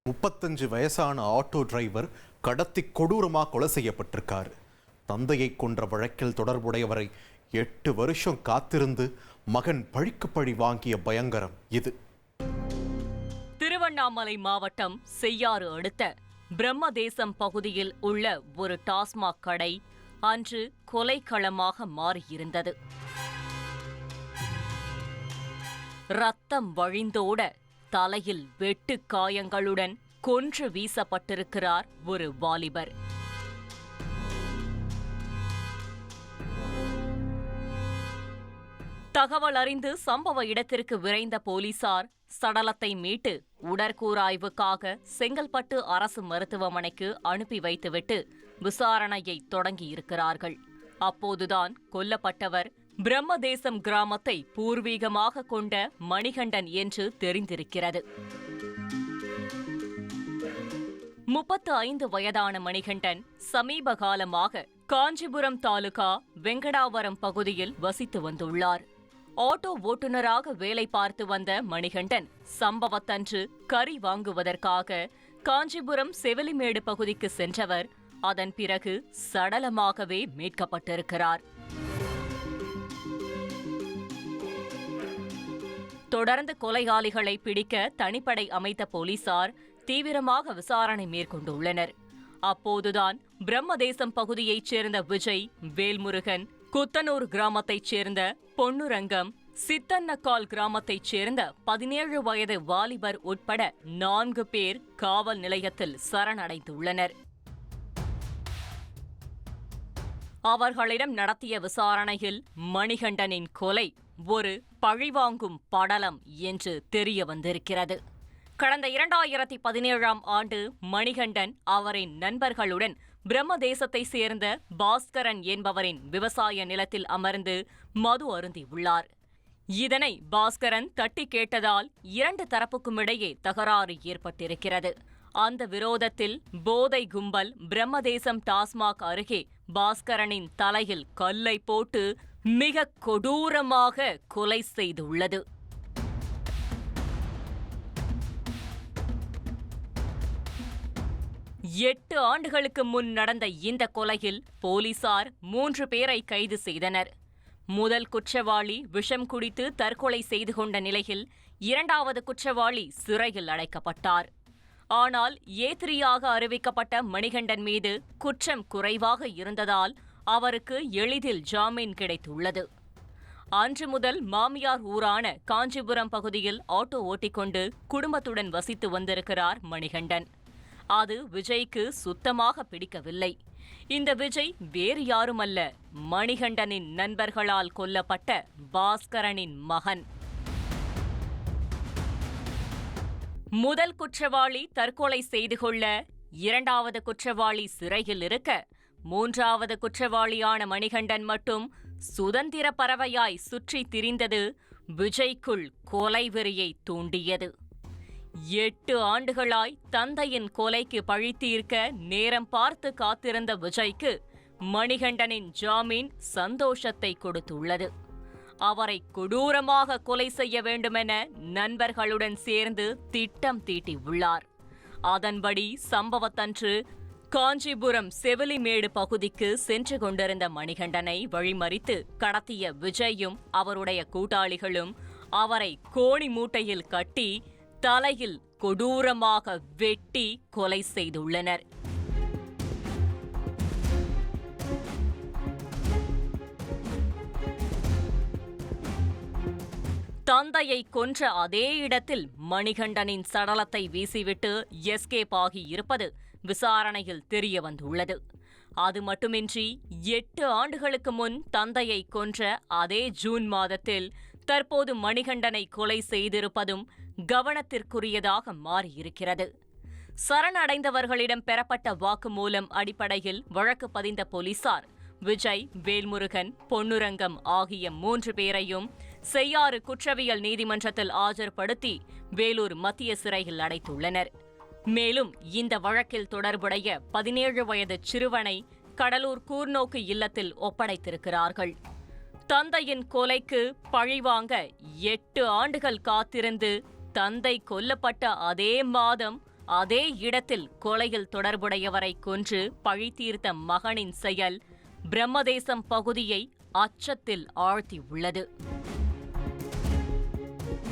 35 வயசான auto driver கடத்தி கொடூரமாக கொலை செய்யப்பட்டிருக்காரு. தந்தையை கொன்ற வழக்கில் தொடர்புடையவரை 8 வருஷம் காத்திருந்து மகன் பழிக்கு பழி வாங்கிய பயங்கரம் இது. திருவண்ணாமலை மாவட்டம் செய்யாறு அடுத்த பிரம்மதேசம் பகுதியில் உள்ள ஒரு டாஸ்மாக் கடை அன்று கொலைக்களமாக மாறியிருந்தது. ரத்தம் வழிந்தோட தலையில் வெட்டு காயங்களுடன் கொன்று வீசப்பட்டிருக்கிறார் ஒரு வாலிபர். தகவல் அறிந்து சம்பவ இடத்திற்கு விரைந்த போலீசார் சடலத்தை மீட்டு உடற்கூறாய்வுக்காக செங்கல்பட்டு அரசு மருத்துவமனைக்கு அனுப்பி வைத்துவிட்டு விசாரணையை தொடங்கியிருக்கிறார்கள். அப்போதுதான் கொல்லப்பட்டவர் பிரம்மதேசம் கிராமத்தை பூர்வீகமாக கொண்ட மணிகண்டன் என்று தெரிந்திருக்கிறது. 35 வயதான மணிகண்டன் சமீப காலமாக காஞ்சிபுரம் தாலுகா வெங்கடாவரம் பகுதியில் வசித்து வந்துள்ளார். ஆட்டோ ஓட்டுநராக வேலை பார்த்து வந்த மணிகண்டன் சம்பவத்தன்று கறி வாங்குவதற்காக காஞ்சிபுரம் செவிலிமேடு பகுதிக்கு சென்றவர் அதன் பிறகு சடலமாகவே மீட்கப்பட்டிருக்கிறார். தொடர்ந்து கொலையாளிகளை பிடிக்க தனிப்படை அமைத்த போலீசார் தீவிரமாக விசாரணை மேற்கொண்டுள்ளனர். அப்போதுதான் பிரம்மதேசம் பகுதியைச் சேர்ந்த விஜய், வேல்முருகன், குத்தனூர் கிராமத்தைச் சேர்ந்த பொன்னுரங்கம், சித்தன்னக்கால் கிராமத்தைச் சேர்ந்த 17 வயது வாலிபர் உட்பட 4 பேர் காவல் நிலையத்தில் சரணடைந்துள்ளனர். அவர்களிடம் நடத்திய விசாரணையில் மணிகண்டனின் கொலை ஒரு பழிவாங்கும் படலம் என்று தெரிய வந்திருக்கிறது. கடந்த 2017ஆம் ஆண்டு மணிகண்டன் அவரின் நண்பர்களுடன் பிரம்மதேசத்தை சேர்ந்த பாஸ்கரன் என்பவரின் விவசாய நிலத்தில் அமர்ந்து மது அருந்தியுள்ளார். இதனை பாஸ்கரன் தட்டி கேட்டதால் 2 தரப்புக்குமிடையே தகராறு ஏற்பட்டிருக்கிறது. அந்த விரோதத்தில் போதை கும்பல் பிரம்மதேசம் டாஸ்மாக் அருகே பாஸ்கரனின் தலையில் கல்லை போட்டு மிக கொடூரமாக கொலை செய்துள்ளது. எட்டு ஆண்டுகளுக்கு முன் நடந்த இந்த கொலையில் போலீசார் 3 பேரை கைது செய்தனர். முதல் குற்றவாளி விஷம் குடித்து தற்கொலை செய்து கொண்ட நிலையில் 2வது குற்றவாளி சிறையில் அடைக்கப்பட்டார். ஆனால் ஏத்திரியாக அறிவிக்கப்பட்ட மணிகண்டன் மீது குற்றம் குறைவாக இருந்ததால் அவருக்கு எளிதில் ஜாமீன் கிடைத்துள்ளது. அன்று முதல் மாமியார் ஊரான காஞ்சிபுரம் பகுதியில் ஆட்டோ ஓட்டிக்கொண்டு குடும்பத்துடன் வசித்து வந்திருக்கிறார் மணிகண்டன். அது விஜய்க்கு சுத்தமாக பிடிக்கவில்லை. இந்த விஜய் வேறு யாருமல்ல, மணிகண்டனின் நண்பர்களால் கொல்லப்பட்ட பாஸ்கரனின் மகன். முதல் குற்றவாளி தற்கொலை செய்து கொள்ள 2வது குற்றவாளி சிறையில் இருக்க 3வது குற்றவாளியான மணிகண்டன் மட்டும் சுதந்திர பறவையாய் சுற்றி திரிந்தது விஜய்க்குள் கொலை வெறியை தூண்டியது. 8 ஆண்டுகளாய் தந்தையின் கொலைக்கு பழி தீர்க்க நேரம் பார்த்து காத்திருந்த விஜய்க்கு மணிகண்டனின் ஜாமீன் சந்தோஷத்தை கொடுத்துள்ளது. அவரை கொடூரமாக கொலை செய்ய வேண்டுமென நண்பர்களுடன் சேர்ந்து திட்டம் தீட்டியுள்ளார். அதன்படி சம்பவத்தன்று காஞ்சிபுரம் செவிலிமேடு பகுதிக்கு சென்று கொண்டிருந்த மணிகண்டனை வழிமறித்து கடத்திய விஜயும் அவருடைய கூட்டாளிகளும் அவரை கோணி மூட்டையில் கட்டி தலையில் கொடூரமாக வெட்டி கொலை செய்துள்ளனர். தந்தையை கொன்ற அதே இடத்தில் மணிகண்டனின் சடலத்தை வீசிவிட்டு எஸ்கேப் ஆகி இருப்பது விசாரணையில் தெரிய வந்துள்ளது. அது மட்டுமின்றி 8 ஆண்டுகளுக்கு முன் தந்தையை கொன்ற அதே ஜூன் மாதத்தில் தற்போது மணிகண்டனை கொலை செய்திருப்பதும் கவனத்திற்குரியதாக மாறியிருக்கிறது. சரணடைந்தவர்களிடம் பெறப்பட்ட வாக்குமூலம் அடிப்படையில் வழக்கு பதிந்த போலீசார் விஜய், வேல்முருகன், பொன்னுரங்கம் ஆகிய 3 பேரையும் செய்யாறு குற்றவியல் நீதிமன்றத்தில் ஆஜர்படுத்தி வேலூர் மத்திய சிறையில் அடைத்துள்ளனர். மேலும் இந்த வழக்கில் தொடர்புடைய 17 வயது சிறுவனை கடலூர் கூர்நோக்கு இல்லத்தில் ஒப்படைத்திருக்கிறார்கள். தந்தையின் கொலைக்கு பழிவாங்க 8 ஆண்டுகள் காத்திருந்து தந்தை கொல்லப்பட்ட அதே மாதம் அதே இடத்தில் கொலையில் தொடர்புடையவரை கொன்று பழி தீர்த்த மகனின் செயல் பிரம்மதேசம் பகுதியை அச்சத்தில் ஆழ்த்தியுள்ளது.